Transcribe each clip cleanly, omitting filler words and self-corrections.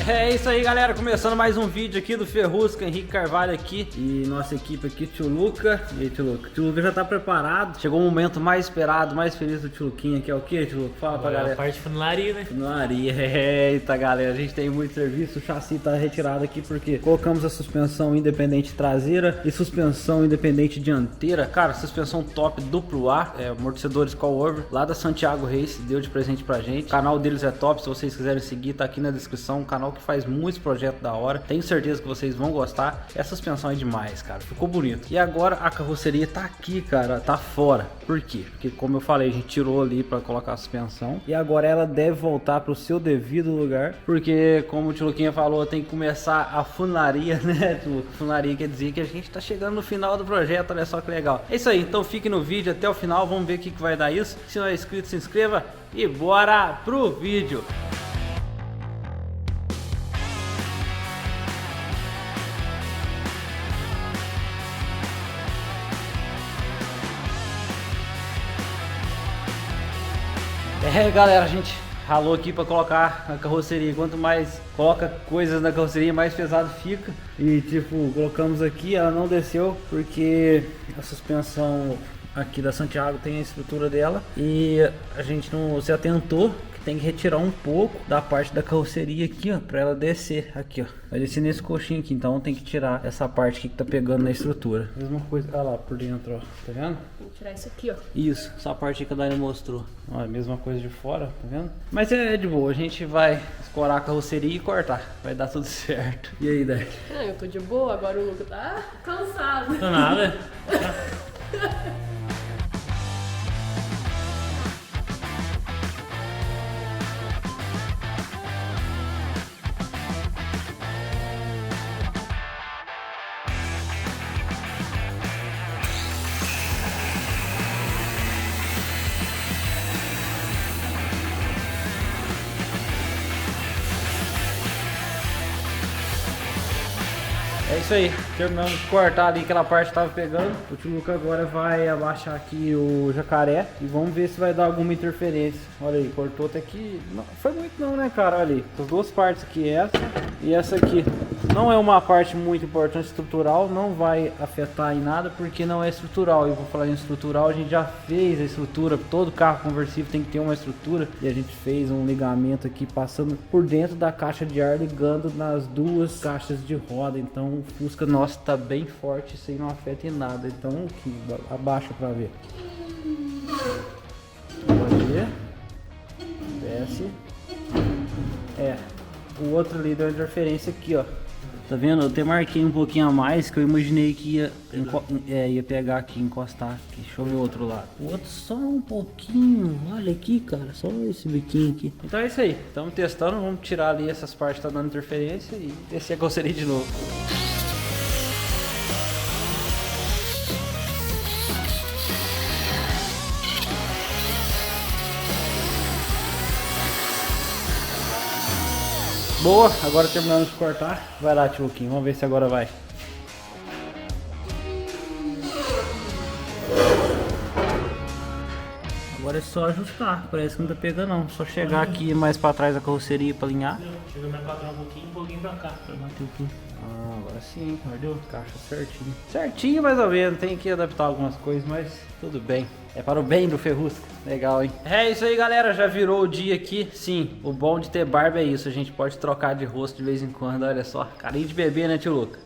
É isso aí, galera, começando mais um vídeo aqui do Ferrusca, Henrique Carvalho aqui e nossa equipe aqui, Tio Luca. E aí, Tio Luca? Tio Luca já tá preparado, chegou o momento mais esperado, mais feliz do Tio Luquinha, que é o que, Tio Luca? Fala pra galera. A parte de funilaria, né? Funilaria, eita galera, a gente tem muito serviço, o chassi tá retirado aqui porque colocamos a suspensão independente traseira e suspensão independente dianteira. Cara, suspensão top, duplo A, amortecedores Cover, lá da Santiago Race, deu de presente pra gente. O canal deles é top, se vocês quiserem seguir, tá aqui na descrição, um canal que faz muitos projetos da hora, tenho certeza que vocês vão gostar. Essa suspensão é demais, cara, ficou bonito. E agora a carroceria tá aqui, cara, tá fora. Por quê? Porque como eu falei, a gente tirou ali pra colocar a suspensão e agora ela deve voltar pro seu devido lugar, porque como o Tio Luquinha falou, tem que começar a funilaria, né, Tio Luca? Funilaria quer dizer que a gente tá chegando no final do projeto, olha só que legal. É isso aí, então fique no vídeo até o final, vamos ver o que vai dar isso. Se não é inscrito, se inscreva e bora pro vídeo. Galera, a gente ralou aqui para colocar a carroceria. Quanto mais coloca coisas na carroceria, mais pesado fica. E tipo, colocamos aqui, ela não desceu porque a suspensão aqui da Santiago tem a estrutura dela e a gente não se atentou que tem que retirar um pouco da parte da carroceria aqui, ó, para ela descer aqui, ó. Vai descer nesse coxinho aqui, então tem que tirar essa parte aqui que tá pegando na estrutura. Mesma coisa, olha lá por dentro, ó, tá vendo? Vou tirar isso aqui, ó. Isso, essa parte que a Dani mostrou. Ó, a mesma coisa de fora, tá vendo? Mas é de boa, a gente vai escorar a carroceria e cortar, vai dar tudo certo. E aí, Dani? Eu tô de boa, agora o Luca tá cansado. Não nada. É isso aí, terminamos de cortar ali aquela parte que tava pegando. O Tio Luca agora vai abaixar aqui o jacaré e vamos ver se vai dar alguma interferência. Olha aí, cortou até aqui. Não foi muito não, né, cara? Olha aí, as duas partes aqui, essa e essa aqui. Não é uma parte muito importante estrutural, não vai afetar em nada porque não é estrutural. E vou falar em estrutural, a gente já fez a estrutura, todo carro conversível tem que ter uma estrutura. E a gente fez um ligamento aqui passando por dentro da caixa de ar, ligando nas duas caixas de roda. Então o Fusca nosso tá bem forte, isso aí não afeta em nada. Então aqui, abaixa pra ver. Pode ver. Desce. O outro ali deu interferência aqui, ó. Tá vendo? Eu até marquei um pouquinho a mais, que eu imaginei que ia pegar aqui, encostar aqui. Deixa eu ver o outro lado. O outro só um pouquinho. Olha aqui, cara. Só esse biquinho aqui. Então é isso aí. Estamos testando. Vamos tirar ali essas partes que tá dando interferência e descer a carroceria de novo. Boa, agora terminamos de cortar. Vai lá, Tio Luquinha, vamos ver se agora vai. Agora é só ajustar, parece que não tá pegando não. Só chegar aqui mais pra trás da carroceria pra alinhar. Chega mais pra trás um pouquinho pra cá. Pra bater o tudo. Agora sim, guardou caixa certinho. Certinho mais ou menos, tem que adaptar algumas coisas, mas tudo bem. É para o bem do Ferrusca. Legal, hein? É isso aí, galera. Já virou o dia aqui. Sim, o bom de ter barba é isso. A gente pode trocar de rosto de vez em quando. Olha só. Carinho de bebê, né, Tio Luca?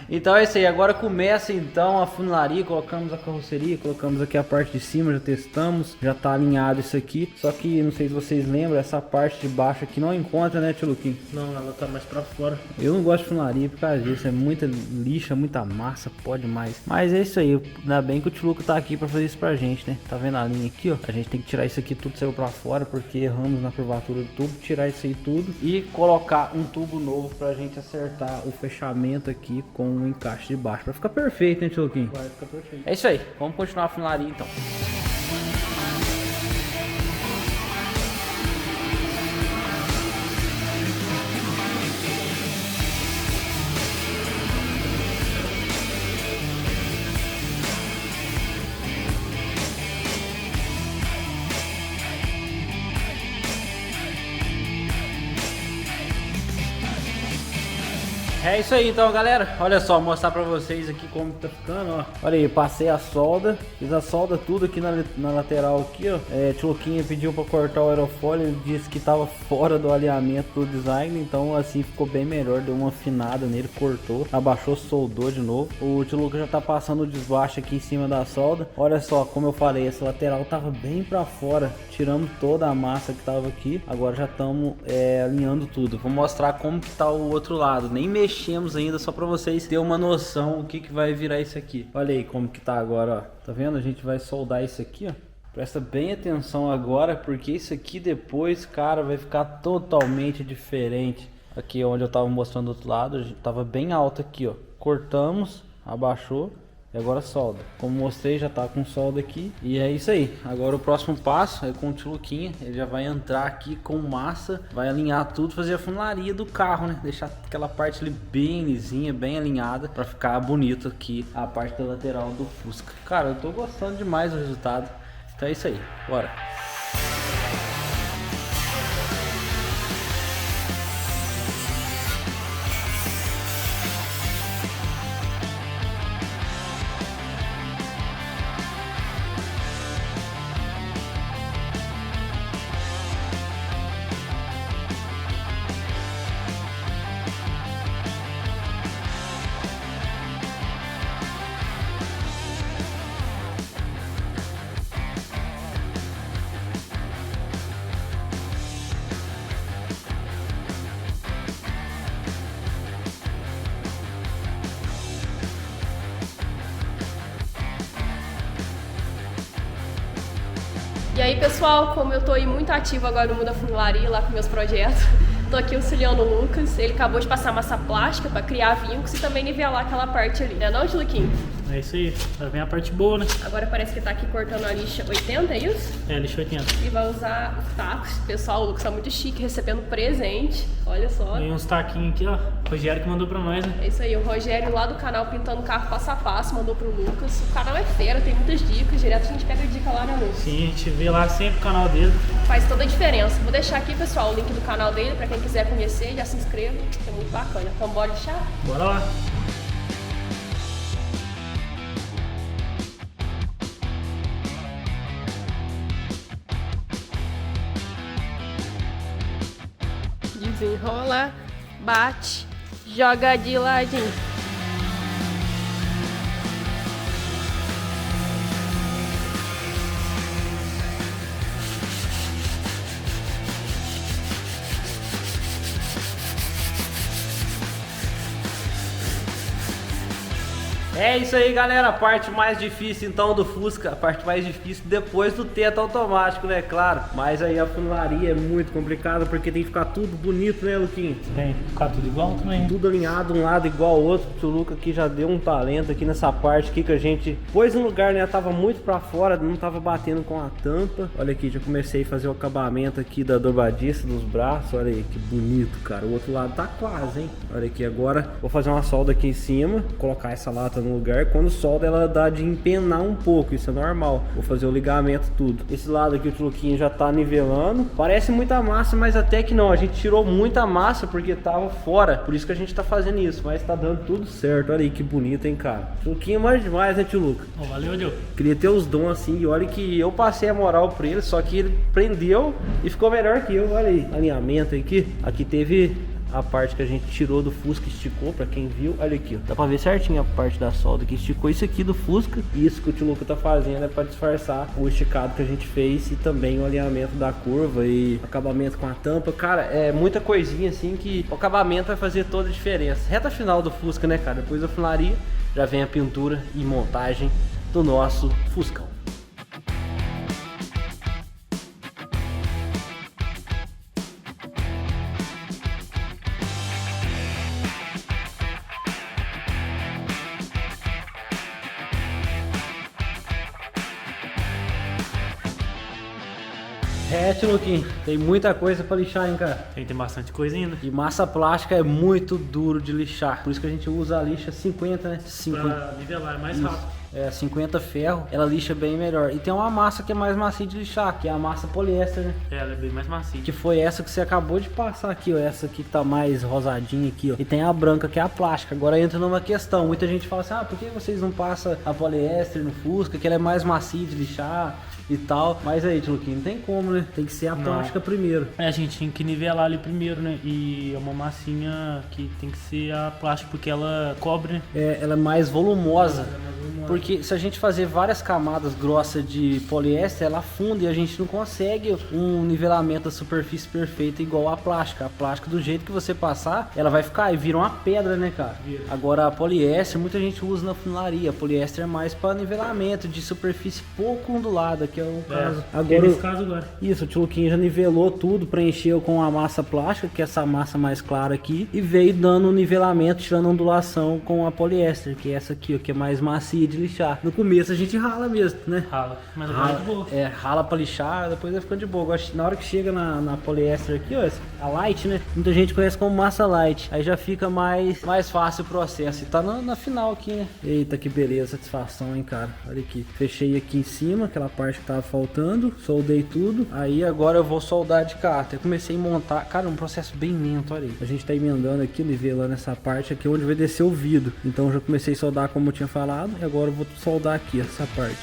Então é isso aí. Agora começa então a funilaria. Colocamos a carroceria. Colocamos aqui a parte de cima. Já testamos. Já tá alinhado isso aqui. Só que não sei se vocês lembram. Essa parte de baixo aqui não encontra, né, Tio Luquinha? Não, ela tá mais pra fora. Eu não gosto de funilaria por causa disso. É muita lixa, muita massa. Pode mais. Mas é isso aí. Ainda bem que o Tio Luca tá aqui pra fazer isso pra gente, né? Tá vendo a linha aqui, ó? A gente tem que tirar isso aqui tudo, saiu pra fora porque erramos na curvatura do tubo. Tirar isso aí tudo e colocar um tubo novo pra gente acertar o fechamento aqui com o encaixe de baixo pra ficar perfeito, hein, Tio Luquinha? Vai ficar perfeito. É isso aí, vamos continuar a funilaria então. É isso aí então, galera. Olha só, mostrar pra vocês aqui como tá ficando, ó. Olha aí, passei a solda, fiz a solda tudo aqui na lateral aqui, ó. Tchuluquinha pediu pra cortar o aerofólio, ele disse que tava fora do alinhamento do design, então assim ficou bem melhor, deu uma afinada nele, cortou, abaixou, soldou de novo. O Tchuluca já tá passando o desbaste aqui em cima da solda. Olha só, como eu falei, essa lateral tava bem pra fora, tiramos toda a massa que tava aqui, agora já estamos alinhando tudo. Vou mostrar como que tá o outro lado, nem mexemos ainda, só pra vocês terem uma noção o que vai virar isso aqui. Olha aí como que tá agora, ó. Tá vendo? A gente vai soldar isso aqui, ó. Presta bem atenção agora, porque isso aqui depois, cara, vai ficar totalmente diferente. Aqui onde eu tava mostrando do outro lado, tava bem alto aqui, ó. Cortamos, abaixou. E agora solda. Como mostrei, já tá com solda aqui. E é isso aí. Agora o próximo passo é com o Tchuluquinha. Ele já vai entrar aqui com massa. Vai alinhar tudo, fazer a funilaria do carro, né? Deixar aquela parte ali bem lisinha, bem alinhada. Pra ficar bonito aqui a parte da lateral do Fusca. Cara, eu tô gostando demais do resultado. Então é isso aí. Bora. E aí, pessoal, como eu tô aí muito ativo agora no mundo da funilaria, lá com meus projetos, tô aqui auxiliando o Lucas. Ele acabou de passar massa plástica para criar vincos e também nivelar aquela parte ali, né não, Tchuluquinho? É isso aí, já vem a parte boa, né? Agora parece que tá aqui cortando a lixa 80, é isso? É, lixa 80. E vai usar os tacos. Pessoal, o Lucas tá muito chique, recebendo presente. Olha só. E uns taquinhos aqui, ó. O Rogério que mandou pra nós, né? É isso aí, o Rogério lá do canal Pintando o Carro Passo a Passo mandou pro Lucas. O canal é fera, tem muitas dicas, direto a gente pega dica lá, né, Lucas? Sim, a gente vê lá sempre o canal dele. Faz toda a diferença. Vou deixar aqui, pessoal, o link do canal dele pra quem quiser conhecer, já se inscreva, é muito bacana. Então bora deixar? Bora lá. Desenrola, bate, joga de ladinho. É isso aí, galera, a parte mais difícil então do Fusca, a parte mais difícil depois do teto automático, né, claro. Mas aí a funilaria é muito complicada porque tem que ficar tudo bonito, né, Luquinho? Tem que ficar tudo igual também. Tudo alinhado, um lado igual ao outro. O Tchuluca aqui já deu um talento aqui nessa parte aqui que a gente pôs no lugar, né, tava muito pra fora, não tava batendo com a tampa. Olha aqui, já comecei a fazer o acabamento aqui da dobradiça dos braços, olha aí que bonito, cara. O outro lado tá quase, hein? Olha aqui, agora vou fazer uma solda aqui em cima, colocar essa lata no lugar. Quando solda ela dá de empenar um pouco, isso é normal. Vou fazer o ligamento tudo. Esse lado aqui o Tchuluquinho já tá nivelando. Parece muita massa, mas até que não. A gente tirou muita massa porque tava fora. Por isso que a gente tá fazendo isso, mas tá dando tudo certo. Olha aí que bonito, hein, cara. Tchuluquinho é mais demais, né, Tchuluca? Oh, valeu, Diogo. Queria ter os dons assim. E olha que eu passei a moral pra ele, só que ele prendeu e ficou melhor que eu. Olha aí, alinhamento aqui. Aqui teve a parte que a gente tirou do Fusca, esticou, pra quem viu, olha aqui, ó. Dá pra ver certinho a parte da solda que esticou isso aqui do Fusca. E isso que o Tchuluca tá fazendo é pra disfarçar o esticado que a gente fez e também o alinhamento da curva e acabamento com a tampa. Cara, é muita coisinha assim que o acabamento vai fazer toda a diferença. Reta final do Fusca, né, cara? Depois da funilaria já vem a pintura e montagem do nosso Fuscão. Tio Luquinho, tem muita coisa pra lixar, hein, cara? Tem bastante coisa ainda. E massa plástica é muito duro de lixar. Por isso que a gente usa a lixa 50, né? 50. Pra nivelar, é mais rápido. É, 50 ferro, ela lixa bem melhor. E tem uma massa que é mais macia de lixar, que é a massa poliéster, né? É, ela é bem mais macia. Que foi essa que você acabou de passar aqui, ó. Essa aqui que tá mais rosadinha aqui, ó. E tem a branca, que é a plástica. Agora entra numa questão. Muita gente fala assim, por que vocês não passam a poliéster no Fusca? Que ela é mais macia de lixar e tal. Mas aí, Tio Luquinho, não tem como, né? Tem que ser a plástica primeiro. É, a gente tem que nivelar ali primeiro, né? E é uma massinha que tem que ser a plástica, porque ela cobre, né? É, ela é mais volumosa. Porque se a gente fazer várias camadas grossas de poliéster, ela afunda e a gente não consegue um nivelamento da superfície perfeita igual a plástica. A plástica, do jeito que você passar, ela vai ficar e vira uma pedra, né, cara? Agora a poliéster, muita gente usa na funilaria. A poliéster é mais para nivelamento de superfície pouco ondulada, que é o caso. Agora, nesse caso agora. Isso, o Tio Luquinho já nivelou tudo, preencheu com a massa plástica, que é essa massa mais clara aqui, e veio dando um nivelamento, tirando ondulação com a poliéster, que é essa aqui, ó, que é mais macia de lixar. No começo a gente rala mesmo, né? Rala, mas agora é de boa. É, rala pra lixar, depois vai ficando de boa. Agora, na hora que chega na poliéster aqui, ó, a light, né? Muita gente conhece como massa light. Aí já fica mais fácil o processo. E tá na final aqui, né? Eita, que beleza, satisfação, hein, cara. Olha aqui. Fechei aqui em cima, aquela parte que tava faltando. Soldei tudo. Aí agora eu vou soldar de cá. Até comecei a montar. Cara, um processo bem lento, olha aí. A gente tá emendando aqui, nivelando essa parte aqui onde vai descer o vidro. Então eu já comecei a soldar como eu tinha falado. E agora eu vou soldar aqui essa parte.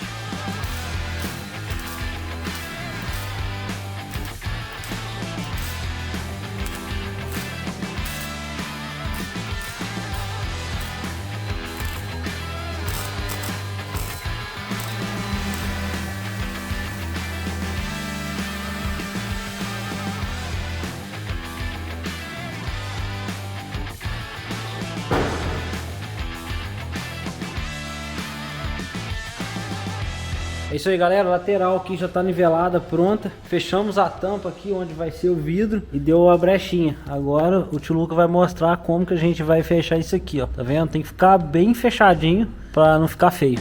É isso aí, galera, lateral aqui já tá nivelada, pronta. Fechamos a tampa aqui onde vai ser o vidro e deu a brechinha. Agora o Tio Luca vai mostrar como que a gente vai fechar isso aqui, ó. Tá vendo? Tem que ficar bem fechadinho pra não ficar feio.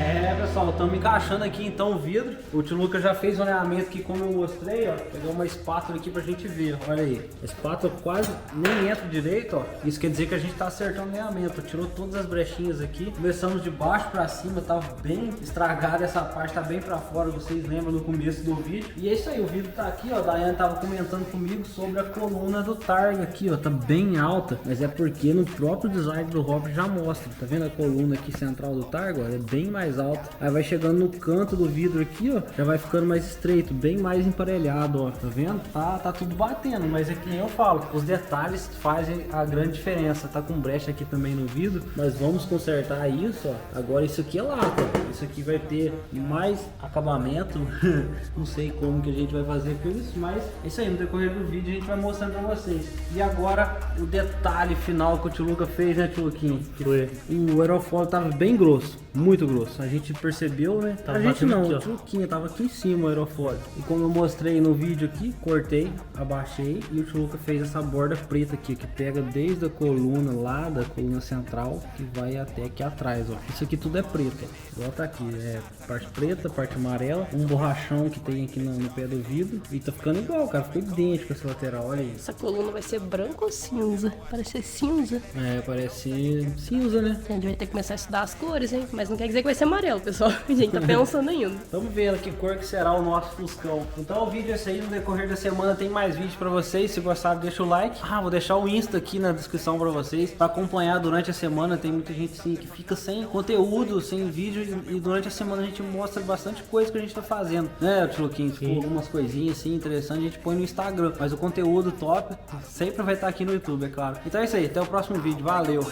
É, pessoal, estamos encaixando aqui então o vidro. O Tio Luca já fez o alinhamento aqui como eu mostrei, ó. Pegou uma espátula aqui pra gente ver, olha aí. A espátula quase nem entra direito, ó. Isso quer dizer que a gente tá acertando o alinhamento. Tirou todas as brechinhas aqui. Começamos de baixo pra cima, tava bem estragada essa parte, tá bem pra fora, vocês lembram no começo do vídeo. E é isso aí, o vidro tá aqui, ó. A Daiane tava comentando comigo sobre a coluna do Targa aqui, ó. Tá bem alta, mas é porque no próprio design do Hopper já mostra. Tá vendo a coluna aqui central do Targa? Ó, é bem mais alta. Aí vai chegando no canto do vidro aqui, ó, já vai ficando mais estreito, bem mais emparelhado, ó, tá vendo? Tá tudo batendo, mas é que nem eu falo, os detalhes fazem a grande diferença. Tá com brecha aqui também no vidro, mas vamos consertar isso, ó. Agora isso aqui é lata, isso aqui vai ter mais acabamento, não sei como que a gente vai fazer com isso, mas é isso aí, no decorrer do vídeo a gente vai mostrando pra vocês. E agora o detalhe final que o Tio Luca fez, né, Tio Luquinho? Foi. O aerofólio tava bem grosso, muito grosso. A gente percebeu, né? Tava a gente não, aqui, ó. o Tio Luquinha tava aqui em cima o aerofólio. E como eu mostrei no vídeo aqui, cortei, abaixei e o Tio Luca fez essa borda preta aqui, que pega desde a coluna lá, da coluna central, que vai até aqui atrás, ó. Isso aqui tudo é preto, ó. Igual tá aqui, é parte preta, parte amarela, um borrachão que tem aqui no pé do vidro. E tá ficando igual, cara, ficou idêntico essa lateral, olha isso. Essa coluna vai ser branca ou cinza? Parece ser cinza. É, parece cinza, né? A gente vai ter que começar a estudar as cores, hein? Mas não quer dizer que vai ser amarelo. pessoal. A gente tá pensando ainda. Estamos vendo que cor que será o nosso Fuscão. Então o vídeo é esse aí, no decorrer da semana tem mais vídeos pra vocês. Se gostaram, deixa o like. Vou deixar o Insta aqui na descrição pra vocês, pra acompanhar durante a semana. Tem muita gente sim que fica sem conteúdo, sem vídeo, e durante a semana a gente mostra bastante coisa que a gente tá fazendo, né, Tio Luquinhos? Tipo, algumas coisinhas assim interessantes a gente põe no Instagram, mas o conteúdo top sempre vai estar aqui no YouTube, é claro. Então é isso aí, até o próximo vídeo, valeu!